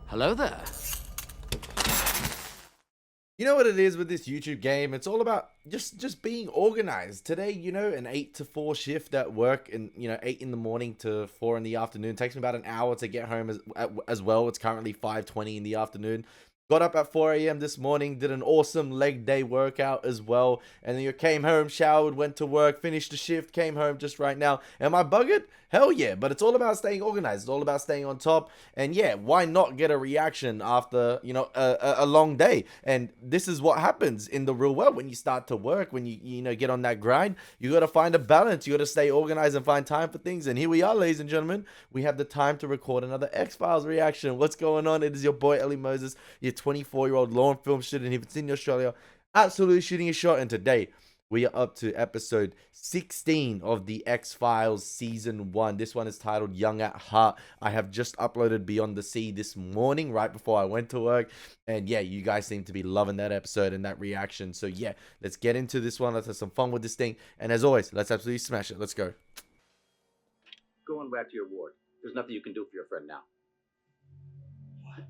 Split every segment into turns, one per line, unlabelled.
Hello there.
You know what it is with this YouTube game? It's all about just being organized. Today, an 8 to 4 shift at work, and 8 in the morning to 4 in the afternoon. It takes me about an hour to get home as well. It's currently 5:20 in the afternoon. Got up at 4 a.m. this morning, did an awesome leg day workout as well, and then you came home, showered, went to work, finished the shift, came home just right now. Am I buggered? Hell yeah, but it's all about staying organized. It's all about staying on top. And yeah, why not get a reaction after, a long day? And this is what happens in the real world when you start to work, when you get on that grind. You got to find a balance. You got to stay organized and find time for things. And here we are, ladies and gentlemen. We have the time to record another X-Files reaction. What's going on? It is your boy, Elie Moses, your 24-year-old law and film student here in Australia, absolutely shooting a shot. And today, we are up to episode 16 of the X-Files season 1. This one is titled Young at Heart. I have just uploaded Beyond the Sea this morning, right before I went to work. And yeah, you guys seem to be loving that episode and that reaction. So yeah, let's get into this one. Let's have some fun with this thing. And as always, let's absolutely smash it. Let's go.
Going back to your ward. There's nothing you can do for your friend now.
What?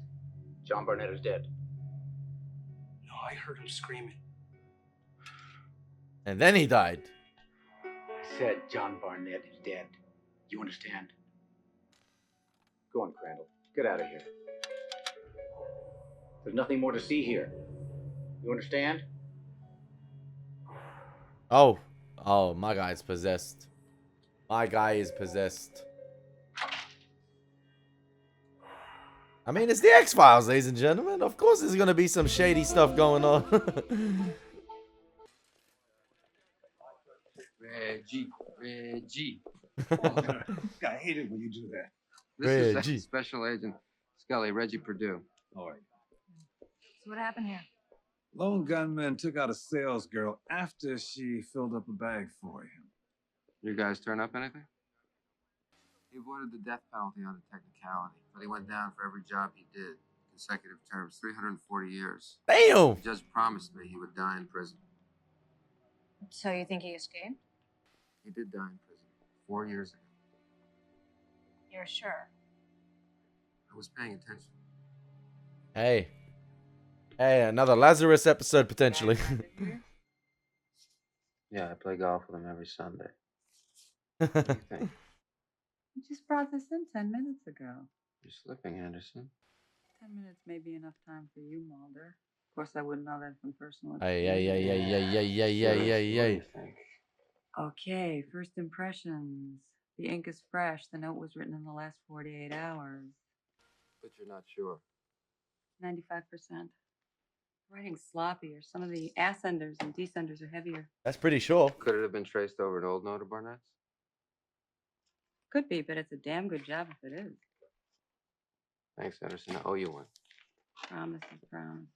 John Barnett is dead.
No, I heard him screaming.
And then he died.
I said John Barnett is dead. You understand? Go on, Crandall. Get out of here. There's nothing more to see here. You understand?
Oh, my guy is possessed. My guy is possessed. I mean, it's the X-Files, ladies and gentlemen. Of course there's going to be some shady stuff going on.
Reggie.
I hate it when you do that.
This
Reggie.
is Special Agent Scully, Reggie Purdue.
All right.
So what happened here?
Lone gunman took out a sales girl after she filled up a bag for him.
You guys turn up anything? He avoided the death penalty on a technicality, but he went down for every job he did. Consecutive terms, 340 years.
Damn.
The judge promised me he would die in prison.
So you think he escaped?
He did die in prison 4 years ago.
You're sure?
I was paying attention.
Hey, another Lazarus episode potentially.
Yeah, I play golf with him every Sunday. What do you think?
You just brought this in 10 minutes ago.
You're slipping, Anderson.
10 minutes may be enough time for you, Mulder. Of course, I wouldn't know that from personal
Hey.
What do you think?
Okay, first impressions. The ink is fresh. The note was written in the last 48 hours.
But you're not sure.
95%. Writing's sloppy, or some of the ascenders and descenders are heavier.
That's pretty sure.
Could it have been traced over an old note of Barnett's?
Could be, but it's a damn good job if it is.
Thanks, Anderson. I owe you one.
Promises, promises.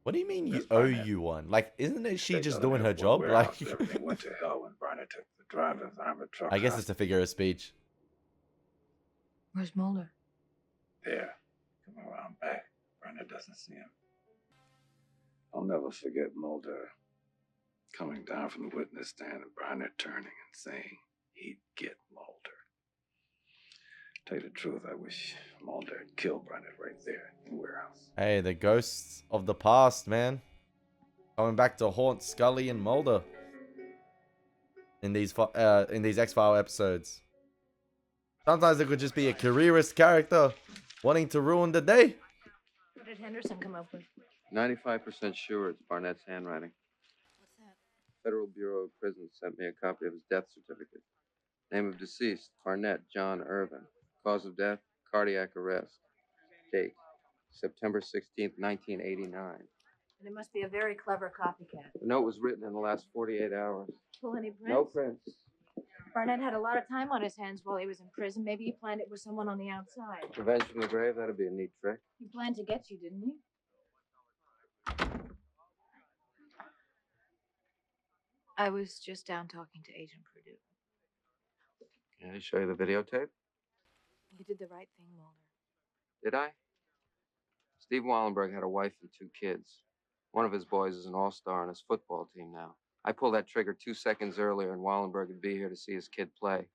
What do you mean you
That's
owe
Barnett.
you one? Like, isn't it she
They
just
got
doing
him
her
at one
job?
warehouse.
Like,
Everything went to hell when Barnett took the driver's armored truck.
I guess
out.
it's a figure of speech.
Where's Mulder?
There. Come around back. Barnett doesn't see him. I'll never forget Mulder coming down from the witness stand and Barnett turning and saying he'd get Mulder. Tell you the truth, I wish Mulder had killed Barnett right there in the warehouse.
Hey, the ghosts of the past, man. Coming back to haunt Scully and Mulder in these X-File episodes. Sometimes it could just be a careerist character wanting to ruin the day.
What did Henderson come up with?
95% sure it's Barnett's handwriting.
What's that?
Federal Bureau of Prisons sent me a copy of his death certificate. Name of deceased, Barnett John Irvin. Cause of death, cardiac arrest. Date, September 16th, 1989.
And it must be a very clever copycat.
The note was written in the last 48 hours.
Pull any prints?
No prints.
Barnett had a lot of time on his hands while he was in prison. Maybe he planned it with someone on the outside.
Revenge from the grave, that'd be a neat trick.
He planned to get you, didn't he? I was just down talking to Agent Purdue.
Can I show you the videotape?
You did the right thing, Mulder.
Did I? Steve Wallenberg had a wife and 2 kids. One of his boys is an all-star on his football team now. I pulled that trigger 2 seconds earlier, and Wallenberg would be here to see his kid play.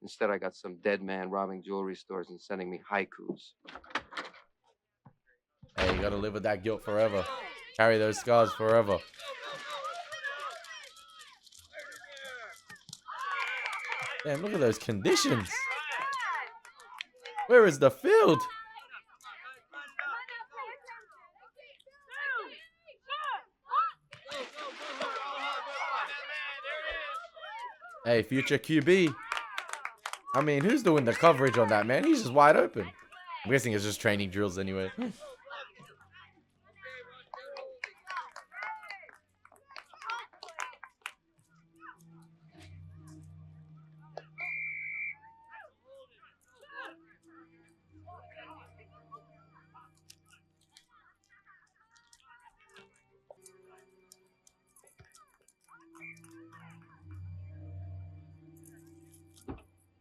Instead, I got some dead man robbing jewelry stores and sending me haikus.
Hey, you gotta live with that guilt forever. Carry those scars forever. Damn, look at those conditions. Where is the field? Hey, future QB. I mean, who's doing the coverage on that, man? He's just wide open. I'm guessing it's just training drills anyway.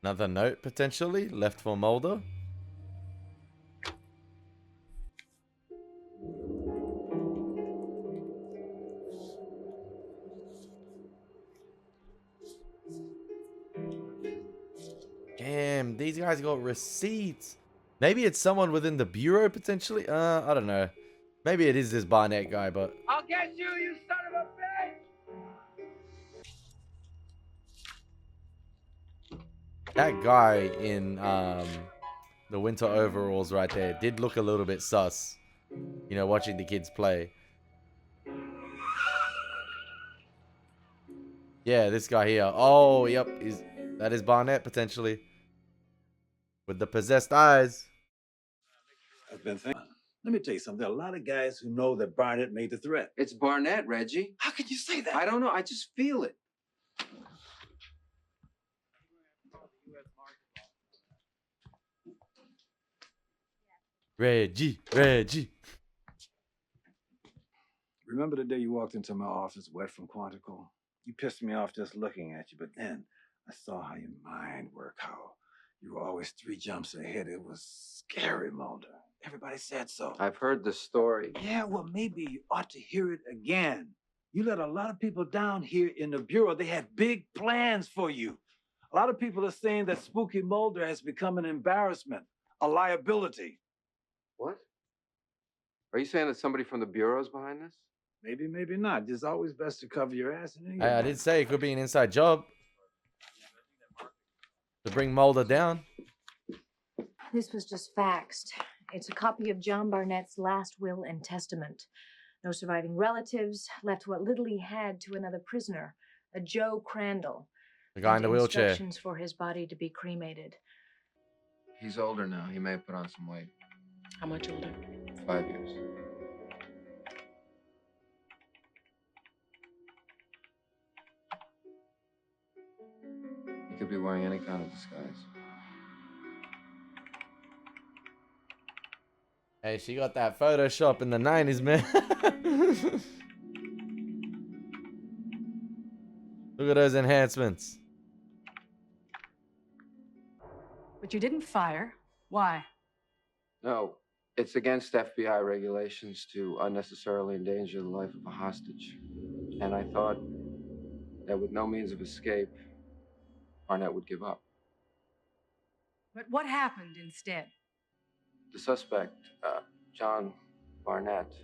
Another note, potentially, left for Mulder. Damn, these guys got receipts. Maybe it's someone within the bureau, potentially? I don't know. Maybe it is this Barnett guy, but...
I'll get you, you son of a bitch!
That guy in the winter overalls right there did look a little bit sus. You know, watching the kids play. Yeah, this guy here. Oh, yep. That is Barnett, potentially. With the possessed eyes.
I've been thinking. Let me tell you something. There are a lot of guys who know that Barnett made the threat.
It's Barnett, Reggie.
How can you say that?
I don't know. I just feel it.
Reggie.
Remember the day you walked into my office wet from Quantico? You pissed me off just looking at you, but then I saw how your mind worked, how you were always 3 jumps ahead. It was scary, Mulder. Everybody said so.
I've heard the story.
Yeah, well, maybe you ought to hear it again. You let a lot of people down here in the Bureau. They had big plans for you. A lot of people are saying that Spooky Mulder has become an embarrassment, a liability.
What? Are you saying that somebody from the Bureau's behind this?
Maybe, maybe not. It's always best to cover your ass.
I did say it could be an inside job. To bring Mulder down.
This was just faxed. It's a copy of John Barnett's last will and testament. No surviving relatives, left what little he had to another prisoner, a Joe Crandall.
The guy in the wheelchair.
Instructions for his body to be cremated.
He's older now. He may have put on some weight.
How much older?
5 years. He could be wearing any kind of disguise.
Hey, she got that Photoshop in the 90s, man. Look at those enhancements.
But you didn't fire. Why?
No, it's against FBI regulations to unnecessarily endanger the life of a hostage. And I thought that with no means of escape, Barnett would give up.
But what happened instead?
The suspect, John Barnett,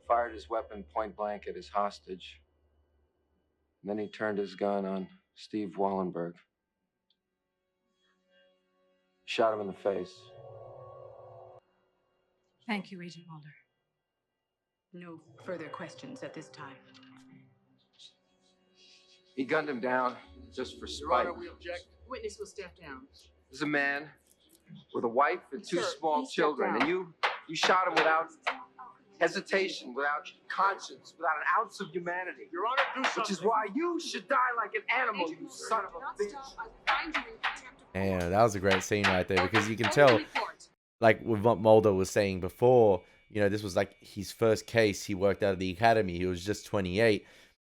fired his weapon point blank at his hostage. And then he turned his gun on Steve Wallenberg. Shot him in the face.
Thank you, Agent Mulder. No further questions at this time.
He gunned him down just for spite.
we object.
Witness will step down.
There's a man with a wife and 2
Sir,
small
please step
children,
down.
and you shot him without hesitation, without conscience, without an ounce of humanity.
Your Honor, do something.
Which is why you should die like an animal, you son of a bitch.
Damn, that was a great scene right there because you can tell, like with what Mulder was saying before, you know, this was like his first case. He worked out of the academy. He was just 28.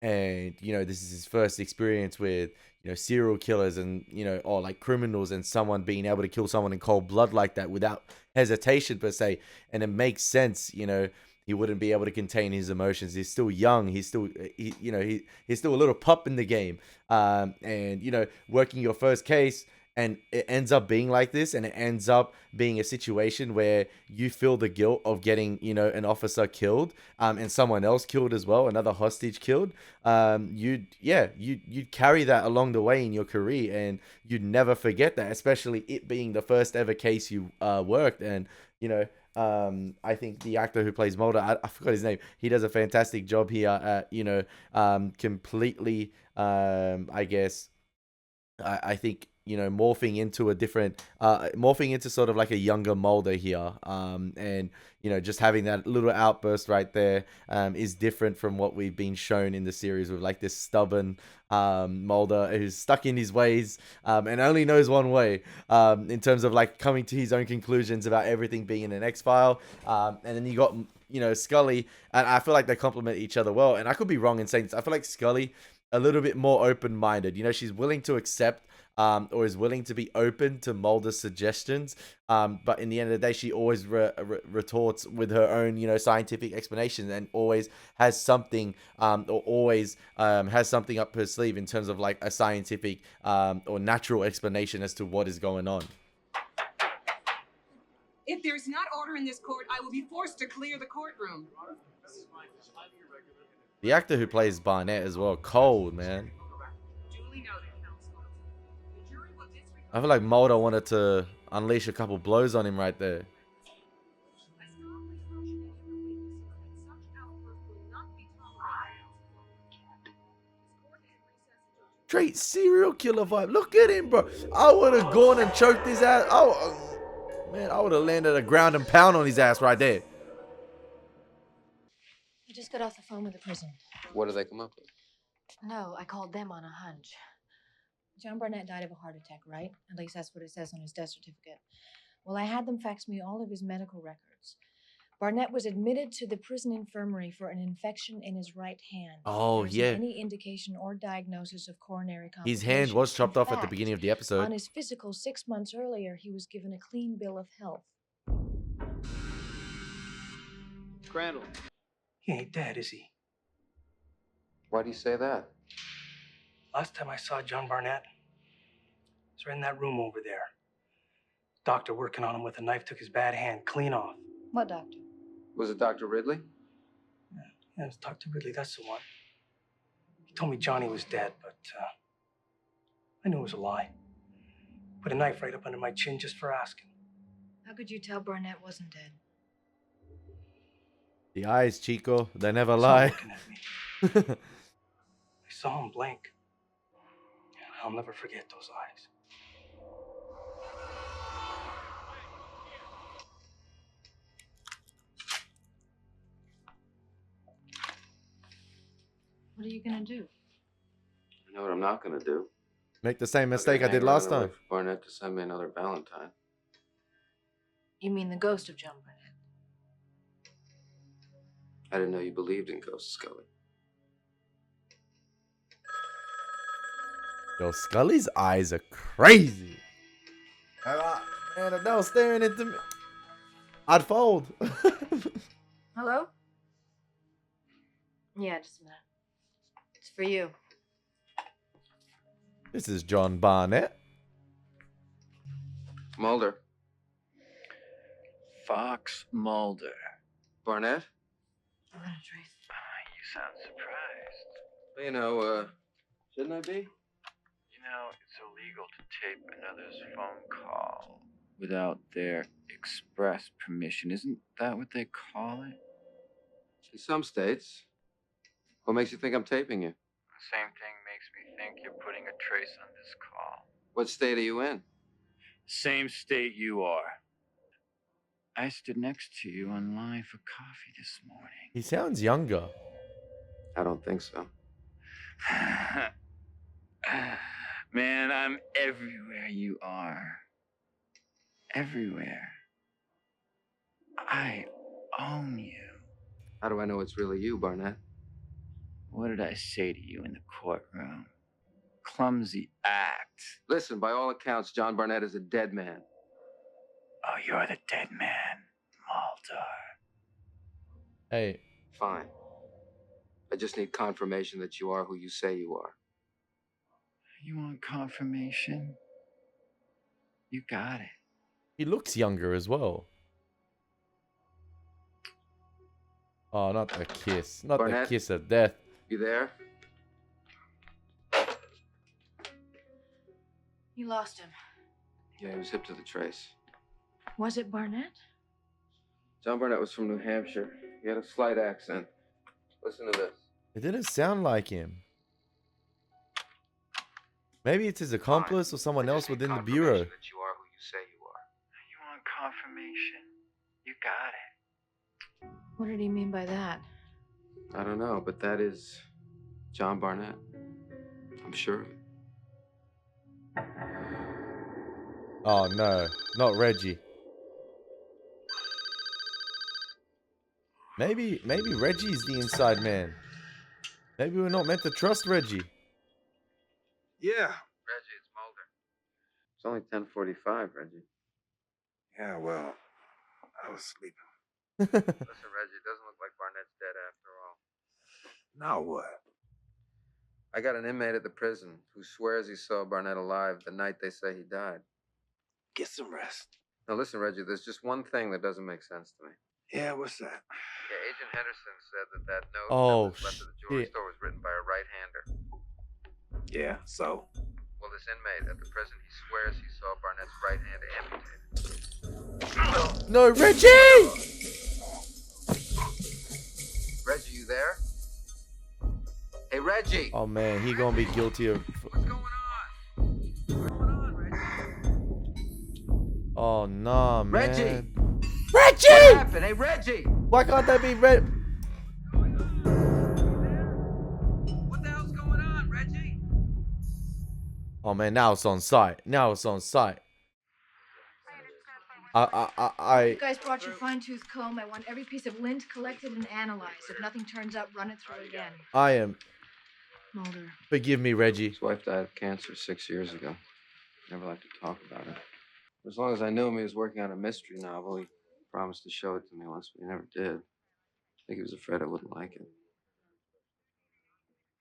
And, you know, this is his first experience with, you know, serial killers and, you know, or like criminals and someone being able to kill someone in cold blood like that without hesitation per se. And it makes sense, you know, he wouldn't be able to contain his emotions. He's still young. He's still, he's still a little pup in the game. And working your first case, and it ends up being like this, and it ends up being a situation where you feel the guilt of getting, an officer killed, and someone else killed as well, another hostage killed. You'd carry that along the way in your career, and you'd never forget that, especially it being the first ever case you worked. And I think the actor who plays Mulder, I forgot his name, he does a fantastic job here at completely I guess I think morphing into a different morphing into sort of like a younger Mulder here, and just having that little outburst right there is different from what we've been shown in the series, with like this stubborn Mulder who's stuck in his ways, and only knows one way, in terms of like coming to his own conclusions about everything being in an X-File. And then you got Scully, and I feel like they complement each other well. And I could be wrong in saying this, I feel like Scully a little bit more open-minded. She's willing to accept, or is willing to be open to Mulder's suggestions, but in the end of the day, she always retorts with her own, scientific explanation, and always has something, or always has something up her sleeve in terms of like a scientific or natural explanation as to what is going on.
If there's not order in this court, I will be forced to clear the courtroom.
The actor who plays Barnett as well, cold, man. I feel like Mulder wanted to unleash a couple blows on him right there. Straight serial killer vibe. Look at him, bro. I would have gone and choked his ass. Oh, man, I would have landed a ground and pound on his ass right there.
I just got off the phone with the prison.
What did they come up with?
No, I called them on a hunch. John Barnett died of a heart attack, right? At least that's what it says on his death certificate. Well, I had them fax me all of his medical records. Barnett was admitted to the prison infirmary for an infection in his right hand.
Oh,
there isn't
yeah.
any indication or diagnosis of coronary
His
complications.
hand was chopped
In
off at the
fact,
beginning of the episode.
On his physical 6 months earlier, he was given a clean bill of health.
Crandall.
He ain't dead, is he?
Why do you say that?
Last time I saw John Barnett, he was right in that room over there. Doctor working on him with a knife took his bad hand clean off.
What doctor?
Was it Dr. Ridley?
Yeah, it was Dr. Ridley, that's the one. He told me Johnny was dead, but I knew it was a lie. Put a knife right up under my chin just for asking.
How could you tell Barnett wasn't dead?
The eyes, Chico, they never
Saw him
lie.
looking at me. I saw him blink. I'll never forget those eyes.
What are you gonna do?
I know what I'm not going to do.
Make the same mistake I
I'm gonna
did
hang around
last
and
time.
wait for Barnett to send me another Valentine.
You mean the ghost of John Barnett?
I didn't know you believed in ghosts, Scully.
Yo, Scully's eyes are crazy. Man, if that was staring into me, I'd fold.
Hello? Yeah, just a minute. It's for you.
This is John Barnett.
Mulder.
Fox Mulder.
Barnett?
I'm gonna trace.
You sound surprised.
Well, you know, shouldn't I be?
You know, it's illegal to tape another's phone call without their express permission. Isn't that what they call it?
In some states. What makes you think I'm taping you?
The same thing makes me think you're putting a trace on this call.
What state are you in?
Same state you are. I stood next to you on line for coffee this morning.
He sounds younger.
I don't think so.
Man, I'm everywhere you are. Everywhere. I own you.
How do I know it's really you, Barnett?
What did I say to you in the courtroom? Clumsy act.
Listen, by all accounts, John Barnett is a dead man.
Oh, you're the dead man, Mulder.
Hey,
Fine. I just need confirmation that you are who you say you are.
You want confirmation? You got it.
he looks younger as well. Oh, not the kiss. Not
Barnett?
the kiss of death.
You there?
You lost him.
Yeah, he was hip to the trace.
Was it Barnett?
John Barnett was from New Hampshire. He had a slight accent. Listen to this.
It didn't sound like him. Maybe it's his accomplice or someone else within the bureau.
That you are who you say you are.
You want confirmation? You got it.
What did he mean by that?
I don't know, but that is John Barnett. I'm sure of it.
Oh no, not Reggie. Maybe Reggie's the inside man. Maybe we're not meant to trust Reggie.
Yeah.
Reggie, it's Mulder. It's only 10:45, Reggie.
Yeah, well, I was sleeping.
Listen, Reggie, it doesn't look like Barnett's dead after all.
Now what?
I got an inmate at the prison who swears he saw Barnett alive the night they say he died.
Get some rest.
Now listen, Reggie, there's just one thing that doesn't make sense to me.
Yeah, what's that?
Yeah, Agent Henderson said that note
Oh,
that was left at the jewelry
shit.
store was written by a right-hander.
Yeah, so?
Well, this inmate at the prison, he swears he saw Barnett's right hand amputated.
No, Reggie!
Reggie, you there? Hey, Reggie!
Oh man, he gonna be guilty of.
What's going on? What's going on, Reggie?
Oh nah, man.
Reggie!
Reggie!
What happened? Hey, Reggie!
Why can't that be Red?
What the hell's going on, Reggie?
Oh man, now it's on site. Now it's on site.
You guys brought your fine-tooth comb. I want every piece of lint collected and analyzed. If nothing turns up, run it through again.
I am.
Mulder.
Forgive me, Reggie.
His wife died of cancer 6 years ago. Never liked to talk about it. As long as I knew him, he was working on a mystery novel. He promised to show it to me once, but he never did. I think he was afraid I wouldn't like it.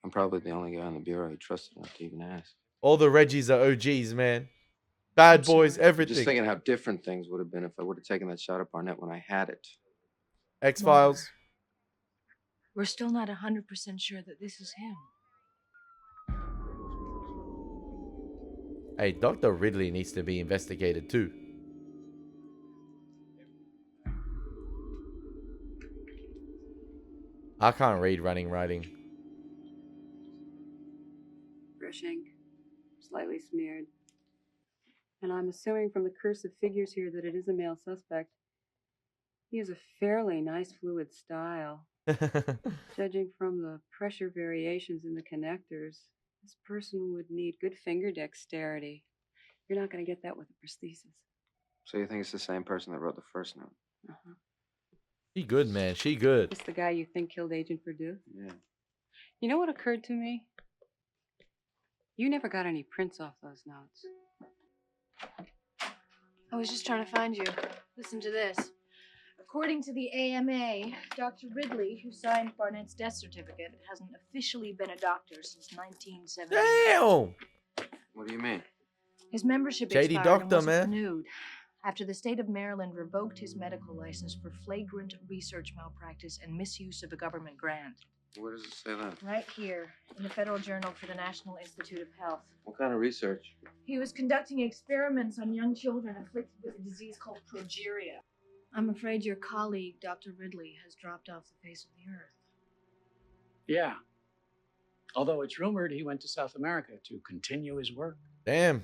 I'm probably the only guy in the bureau he trusted enough to even ask.
All the Reggies are OGs, man. Bad boys,
I'm
everything.
just thinking how different things would have been if I would have taken that shot at Barnett when I had it.
X-Files.
We're still not 100% sure that this is him.
Hey, Dr. Ridley needs to be investigated too. I can't read running writing.
Fresh ink, slightly smeared. And I'm assuming from the cursive figures here that it is a male suspect. He has a fairly nice fluid style. Judging from the pressure variations in the connectors, this person would need good finger dexterity. You're not going to get that with a prosthesis.
So you think it's the same person that wrote the first note?
Uh-huh.
She good, man. She good.
It's the guy you think killed Agent Perdue?
Yeah.
You know what occurred to me? You never got any prints off those notes.
I was just trying to find you. Listen to this. According to the AMA, Dr. Ridley, who signed Barnett's death certificate, hasn't officially been a doctor since 1970.
Damn!
What do you mean?
His membership
Shady
expired
doctor,
and wasn't
man.
renewed after the state of Maryland revoked his medical license for flagrant research malpractice and misuse of a government grant.
Where does it say that?
Right here, in the Federal Journal for the National Institute of Health.
What kind of research?
He was conducting experiments on young children afflicted with a disease called progeria. I'm afraid your colleague, Dr. Ridley, has dropped off the face of the earth.
Yeah. Although it's rumored he went to South America to continue his work.
Damn.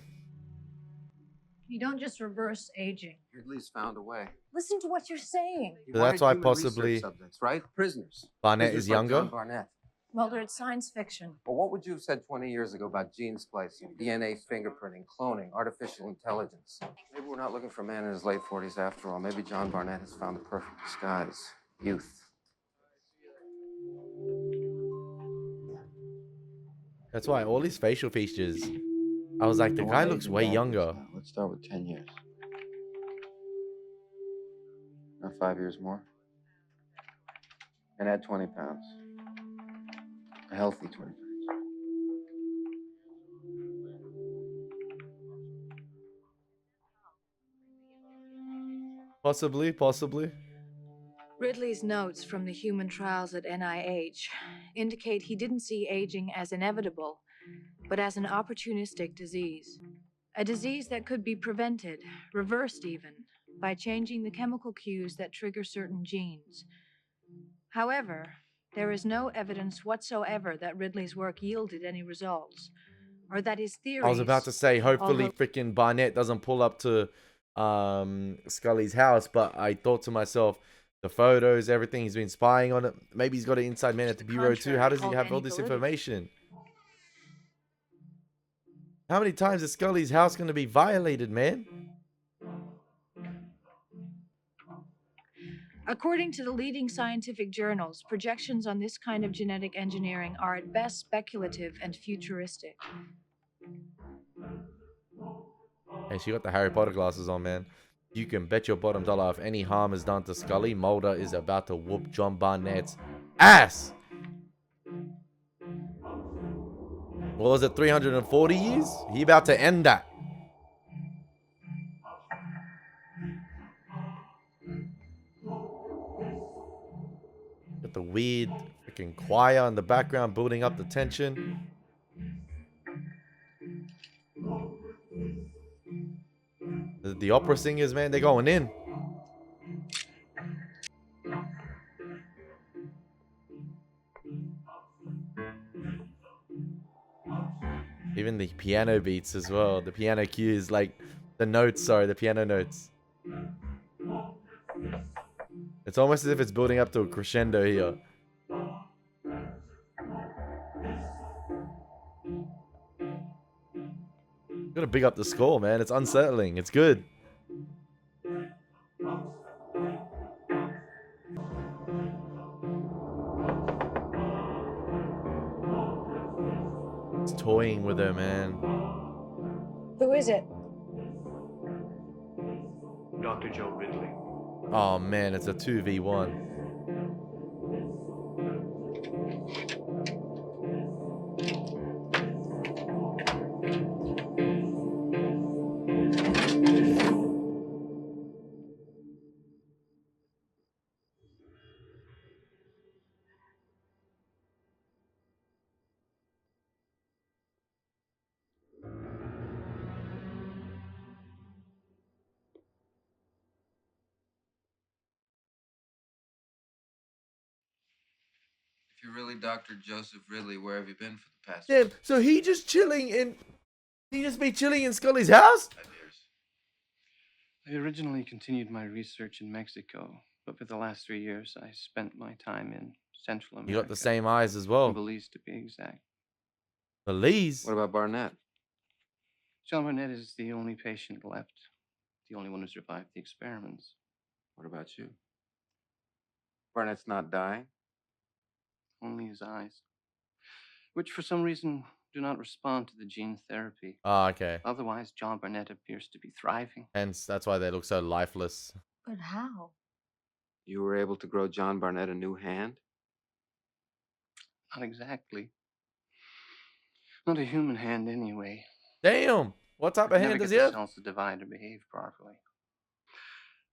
You don't just reverse aging.
Ridley's found a way.
Listen to what you're saying.
He
So that's
wanted
why
human research
possibly
subjects, right? Prisoners.
Barnett
Prisoners
is
like
younger.
John Barnett.
Mulder, it's science fiction.
Well, what would you have said 20 years ago about gene splicing, DNA fingerprinting, cloning, artificial intelligence? Maybe we're not looking for a man in his late 40s after all. Maybe John Barnett has found the perfect disguise. Youth.
That's why all his facial features. I was like, the guy looks way younger.
Let's start with 10 years. Or 5 years more. And add 20 pounds. A healthy 20 pounds.
Possibly, possibly.
Ridley's notes from the human trials at NIH indicate he didn't see aging as inevitable, but as an opportunistic disease. A disease that could be prevented, reversed even, by changing the chemical cues that trigger certain genes. However, there is no evidence whatsoever that Ridley's work yielded any results, or that his theories...
I was about to say, hopefully
although...
freaking Barnett doesn't pull up to Scully's house, but I thought to myself, the photos, everything, he's been spying on it. Maybe he's got an inside man at the bureau too. How does he have all this information? How many times is Scully's house going to be violated, man?
According to the leading scientific journals, projections on this kind of genetic engineering are at best speculative and futuristic.
Hey, she got the Harry Potter glasses on, man. You can bet your bottom dollar if any harm is done to Scully, Mulder is about to whoop John Barnett's ass. What was it, 340 years? He about to end that. Got the weird freaking choir in the background building up the tension. The opera singers, man, they're going in. Even the piano beats as well. The piano cues, like the notes, sorry, the piano notes. It's almost as if it's building up to a crescendo here. Gotta big up the score, man. It's unsettling. It's good. It's toying with her, man.
Who is it?
Dr. Joe Ridley.
Oh, man, it's a 2v1.
If you're really Dr. Joseph Ridley, where have you been for the past?
Damn, so he just chilling in... He just be chilling in Scully's house?
5 years.
I originally continued my research in Mexico, but for the last 3 years, I spent my time in Central America.
You got the same eyes as well.
In Belize, to be exact.
Belize?
What about Barnett?
John Barnett is the only patient left, the only one who survived the experiments.
What about you? Barnett's not dying?
Only his eyes, which for some reason do not respond to the gene therapy.
Oh, okay.
Otherwise, John Barnett appears to be thriving.
Hence, that's why they look so lifeless.
But how?
You were able to grow John Barnett a new hand?
Not exactly. Not a human hand, anyway.
Damn! What type of hand does he
the
have?
cells to divide and behave properly.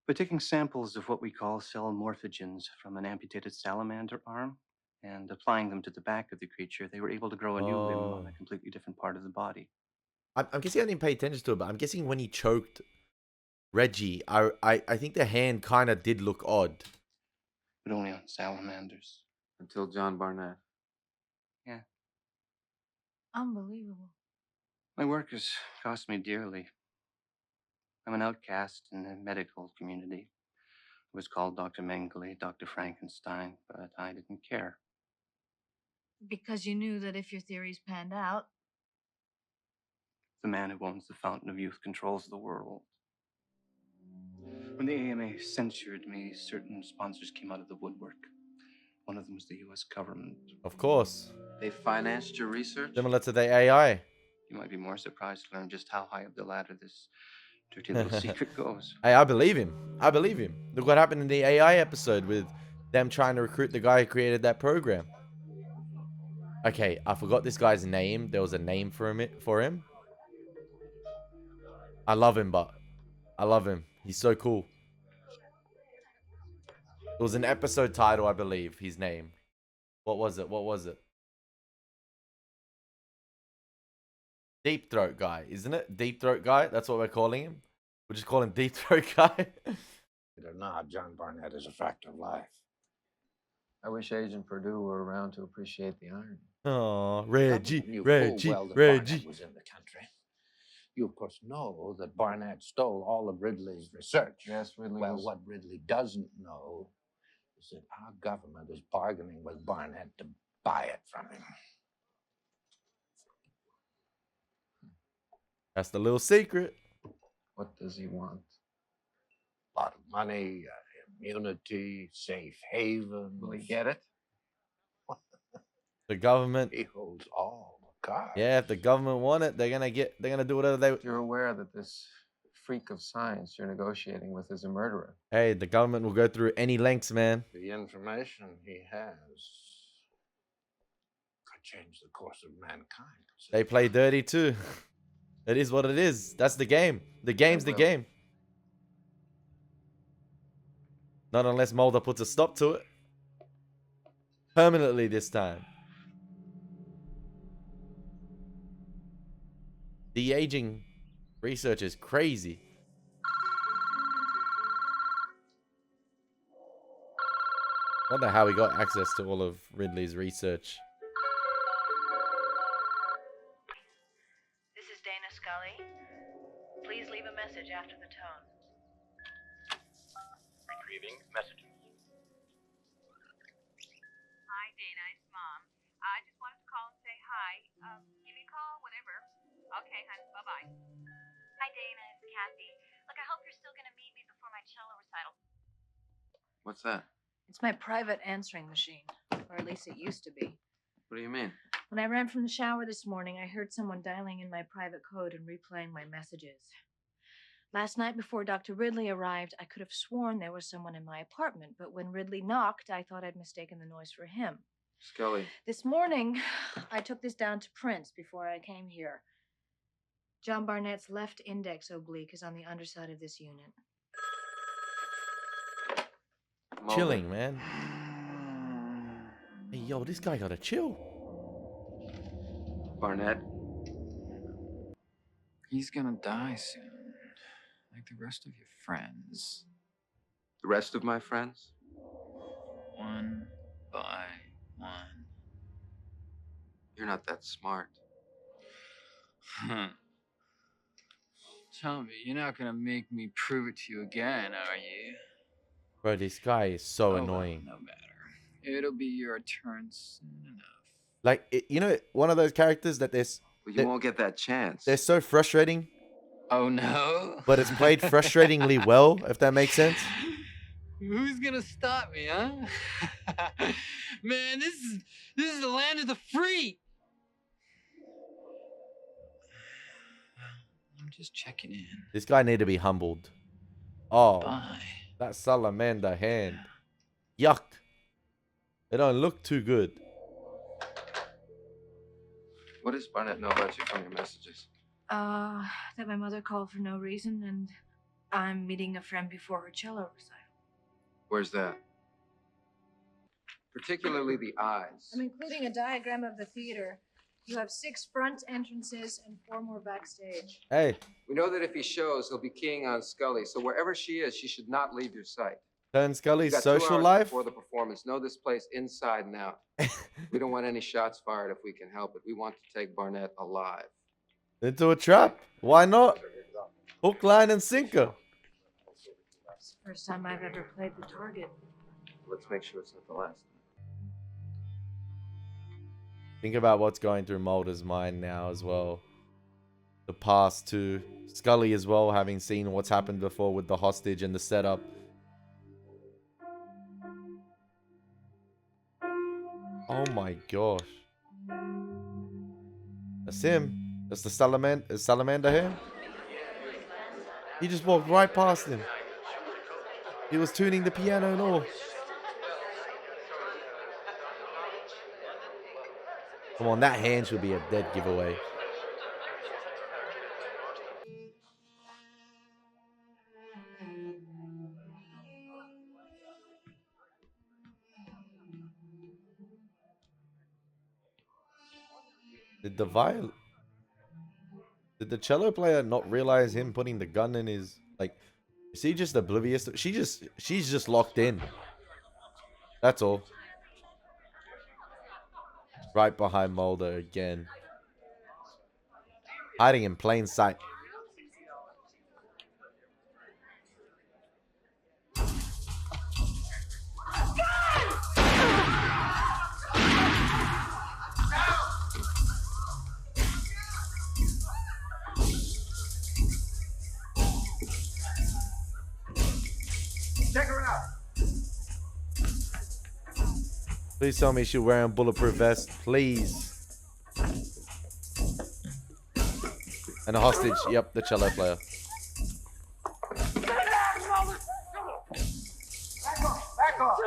By taking samples of what we call cell morphogens from an amputated salamander arm and applying them to the back of the creature, they were able to grow a new limb on a completely different part of the body.
I'm guessing I didn't pay attention to it, but I'm guessing when he choked Reggie, I think the hand kind of did look odd.
But only on salamanders.
Until John Barnett.
Yeah.
Unbelievable.
My work has cost me dearly. I'm an outcast in the medical community. I was called Dr. Mengele, Dr. Frankenstein, but I didn't care.
Because you knew that if your theories panned out...
The man who owns the Fountain of Youth controls the world. When the AMA censured me, certain sponsors came out of the woodwork. One of them was the U.S. government.
Of course.
They financed your research?
Similar to the AI.
You might be more surprised to learn just how high up the ladder this dirty little secret goes.
Hey, I believe him. I believe him. Look what happened in the AI episode with them trying to recruit the guy who created that program. Okay, I forgot this guy's name. There was a name for him. I love him, but I love him. He's so cool. It was an episode title, I believe, his name. What was it? What was it? Deep Throat Guy, isn't it? Deep Throat Guy? That's what we're calling him. We'll just call him Deep Throat Guy.
Or not, John Barnett is a fact of life.
I wish Agent Purdue were around to appreciate the irony.
Oh,
Government knew full well that Barnett was in the country. You, of course, know that Barnett stole all of Ridley's research.
Yes, Ridley
Well,
was...
what Ridley doesn't know is that our government is bargaining with Barnett to buy it from him.
That's the little secret.
What does he want?
A lot of money, immunity, safe haven.
Will he get it?
The government.
He holds all the cards.
Yeah, if the government want it, they're gonna do whatever they.
You're aware that this freak of science you're negotiating with is a murderer.
Hey, the government will go through any lengths, man.
The information he has could change the course of mankind.
They play dirty too. It is what it is. That's the game. The game's the game. Not unless Mulder puts a stop to it. Permanently this time. De-aging research is crazy. Wonder how he got access to all of Ridley's research.
This is Dana Scully. Please leave a message after the tone.
Retrieving messages.
Hi, Dana. It's Mom. I just wanted to call and say hi. Give me a call whenever. Okay, honey. Bye-bye.
Hi, Dana. It's Kathy. Look, I hope you're still going to meet me before my cello recital.
What's that?
It's my private answering machine, or at least it used to be.
What do you mean?
When I ran from the shower this morning, I heard someone dialing in my private code and replaying my messages. Last night before Dr. Ridley arrived, I could have sworn there was someone in my apartment, but when Ridley knocked, I thought I'd mistaken the noise for him.
Scully.
This morning, I took this down to Prince before I came here. John Barnett's left index oblique is on the underside of this unit.
Chilling, man. Hey, yo, this guy gotta chill.
Barnett.
He's gonna die soon. Like the rest of your friends.
The rest of my friends?
One by one.
You're not that smart.
Tell me, you're not gonna make me prove it to you again, are you?
Bro, this guy is so annoying.
Well, no matter. It'll be your turn soon enough.
Like, you know, one of those characters that
Well, you won't get that chance.
they're so frustrating,
Oh no?
but it's played frustratingly well, if that makes sense.
Who's gonna stop me, huh? Man, this is the land of the free. I'm just checking in.
This guy need to be humbled. Oh,
Bye.
that salamander hand. Yuck. It don't look too good.
What does Barnett know about you from your messages?
That my mother called for no reason, and I'm meeting a friend before her cello recital.
Where's that? Particularly the eyes.
I'm including a diagram of the theater. You have 6 front entrances and 4 more backstage.
Hey,
We know that if he shows, he'll be keying on Scully, so wherever she is, she should not leave your sight.
turn
You've
Scully's
got 2
social
hours
life.
before the performance. Know this place inside and out. We don't want any shots fired if we can help it. We want to take Barnett alive.
Into a trap. Why not? Hook, line, and sinker.
It's the first time I've ever played the target.
Let's make sure it's not the last.
Think about what's going through Mulder's mind now as well. The past too. Scully as well, having seen what's happened before with the hostage and the setup. Oh my gosh. That's him. That's the salamander him? He just walked right past him. He was tuning the piano and all. Come on, that hand should be a dead giveaway. Did the cello player not realize him putting the gun in his, like, is he just oblivious? She's just locked in. That's all. Right behind Mulder again. Hiding in plain sight.
Check her out.
Please tell me she's wearing bulletproof vest, please. And a hostage. Yep, the cello player.
Back off.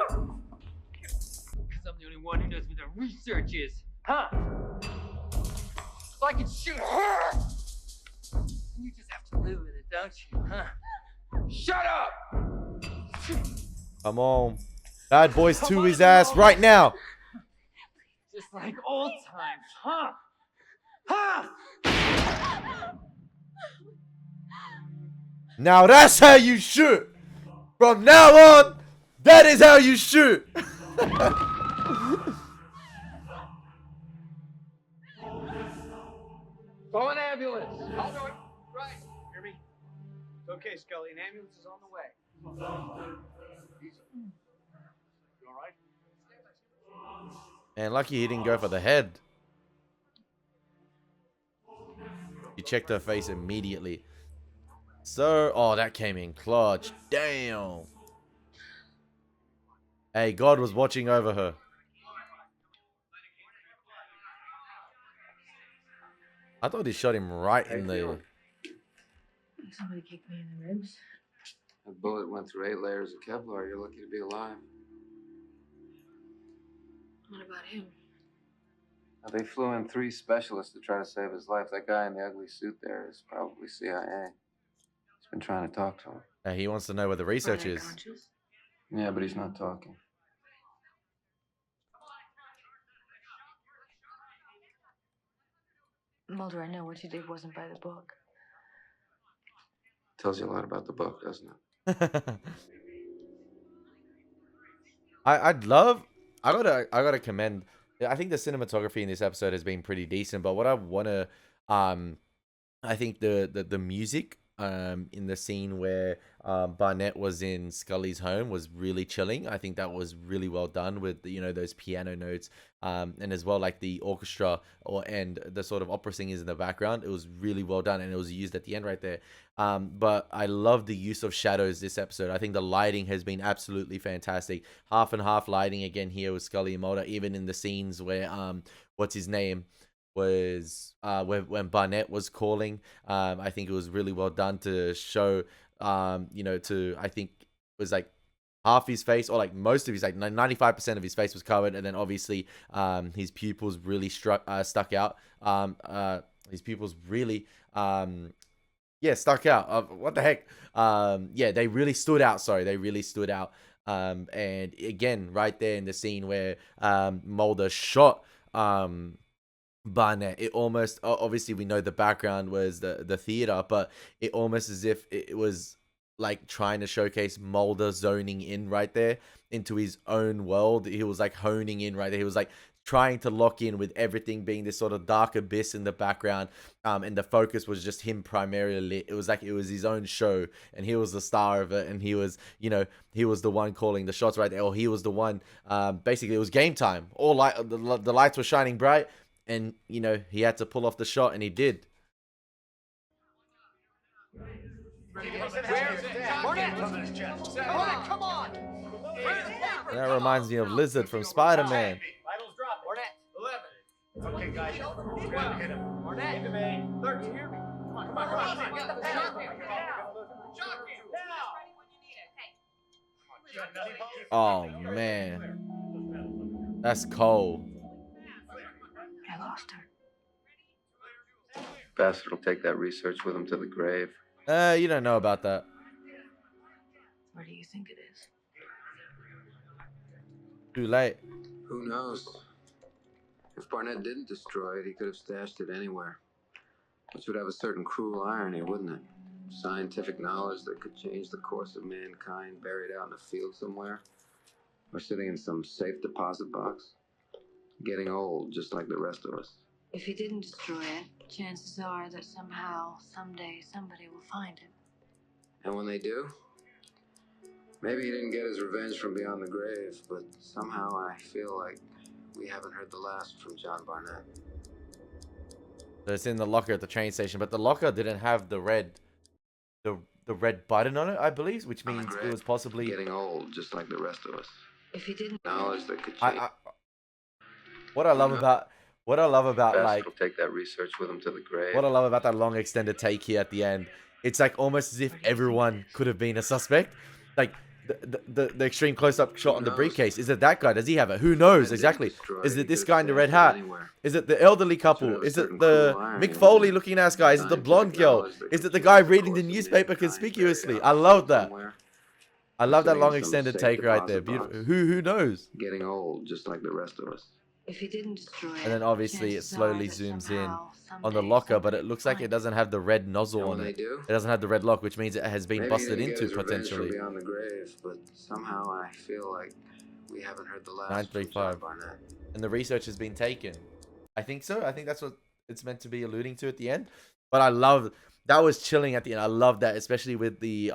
Because I'm the only one who knows what the research is. Huh? So I can shoot her! And you just have to live with it, don't you? Huh? Shut up!
Come on. Bad boys to his ass right now.
Just like old times, huh? Huh?
Now that's how you shoot. From now on, that is how you shoot.
Call an ambulance. I'll do it. Right. Hear me? It's okay, Scully. An ambulance is on the way. You all right?
And lucky he didn't go for the head. He checked her face immediately. So, oh, that came in clutch. Damn. Hey, God was watching over her. I thought he shot him right in the...
Somebody kicked me in the ribs.
A bullet went through 8 layers of Kevlar. You're lucky to be alive.
What about him?
Now, they flew in 3 specialists to try to save his life. That guy in the ugly suit there is probably CIA. He's been trying to talk to him.
He wants to know where the research is.
Yeah, but he's not talking.
Mulder, I know what you did wasn't by the book.
Tells you a lot about the book, doesn't it?
I gotta commend. I think the cinematography in this episode has been pretty decent, but what I wanna I think the music in the scene where Barnett was in Scully's home was really chilling. I think that was really well done with the, those piano notes and as well like the orchestra and the sort of opera singers in the background. It was really well done and it was used at the end right there. But I love the use of shadows this episode. I think the lighting has been absolutely fantastic. Half and half lighting again here with Scully and Mulder, even in the scenes where what's his name was when Barnett was calling. I think it was really well done to show I think it was like half his face or like most of his, like 95% of his face was covered, and then obviously his pupils really stuck out. His pupils really stuck out. What the heck? They really stood out. Sorry, they really stood out. And again, right there in the scene where Mulder shot Barnett, it almost, obviously we know the background was the theater, but it almost as if it was like trying to showcase Mulder zoning in right there into his own world. He was like honing in right there. He was like trying to lock in with everything being this sort of dark abyss in the background, and the focus was just him primarily. It was like it was his own show and he was the star of it, and he was he was the one calling the shots right there, or he was the one basically it was game time. All the lights were shining bright, and he had to pull off the shot, and he did.
Come on!
That reminds me of Lizard from Spider-Man.
Vitals drop. Barnett, 11. Okay, guys. Hit him. Barnett, hit him. 13, hear me. Come on. Get the pen out there. Shock him.
Oh man, that's cold.
Hello. lost him.
Bastard will take that research with him to the grave.
You don't know about that.
Where do you think it is?
Too late.
Who knows? If Barnett didn't destroy it, he could have stashed it anywhere. Which would have a certain cruel irony, wouldn't it? Scientific knowledge that could change the course of mankind buried out in a field somewhere. Or sitting in some safe deposit box. Getting old, just like the rest of us.
If he didn't destroy it, chances are that somehow, someday, somebody will find him.
And when they do, maybe he didn't get his revenge from beyond the grave, but somehow I feel like we haven't heard the last from John Barnett.
So it's in the locker at the train station, but the locker didn't have the red button on it, I believe, which means it was possibly
getting old, just like the rest of us.
If he didn't
knowledge that could change.
What I love about like
will take that research with him to the grave.
What I love about that long extended take here at the end, it's like almost as if everyone could have been a suspect. Like the extreme close-up shot on the briefcase. Is it that guy? Does he have it? Who knows exactly? Is it this guy in the red hat? Is it the elderly couple? Is it the Mick Foley looking ass guy? Is it the blonde girl? Is it the guy reading the newspaper conspicuously? I love that. I love that long extended take right there. Beautiful. Who knows?
Getting old, just like the rest of us.
If he didn't destroy it,
and then obviously it slowly zooms in on the locker, but it looks like it doesn't have the red nozzle on it. It doesn't have the red lock, which means it has been busted into potentially.
Beyond the grave, but somehow I feel like we haven't heard the last.
935, and the research has been taken. I think so. I think that's what it's meant to be alluding to at the end. But I love that was chilling at the end. I love that, especially with the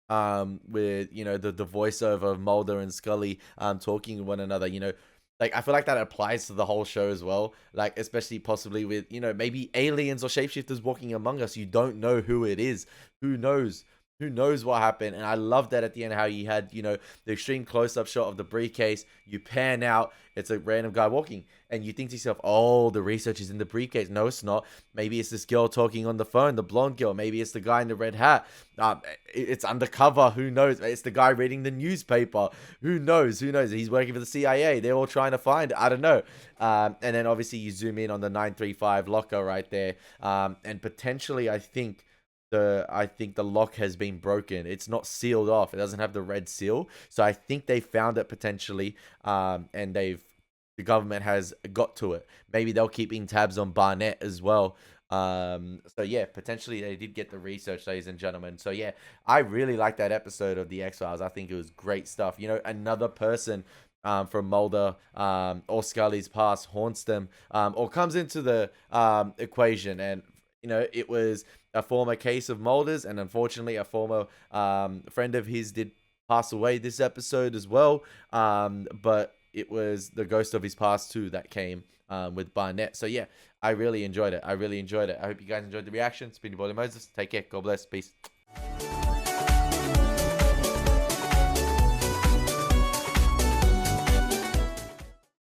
with the voiceover of Mulder and Scully talking to one another. Like, I feel like that applies to the whole show as well. Like, especially possibly with, maybe aliens or shapeshifters walking among us. You don't know who it is. Who knows? Who knows what happened? And I love that at the end how you had, the extreme close-up shot of the briefcase. You pan out. It's a random guy walking. And you think to yourself, oh, the research is in the briefcase. No, it's not. Maybe it's this girl talking on the phone, the blonde girl. Maybe it's the guy in the red hat. It's undercover. Who knows? It's the guy reading the newspaper. Who knows? Who knows? He's working for the CIA. They're all trying to find it. I don't know. And then obviously you zoom in on the 935 locker right there. And potentially I think the lock has been broken. It's not sealed off. It doesn't have the red seal. So I think they found it potentially, and the government has got to it. Maybe they're keeping tabs on Barnett as well. So yeah, potentially they did get the research, ladies and gentlemen. So yeah, I really like that episode of The X-Files. I think it was great stuff. Another person from Mulder or Scully's past haunts them or comes into the equation, and it was a former case of Mulder's, and unfortunately a former friend of his did pass away this episode as well, but it was the ghost of his past too that came with Barnett. So yeah, I really enjoyed it. I hope you guys enjoyed the reaction. It's been your boy Elie Moses. Take care. God bless. Peace.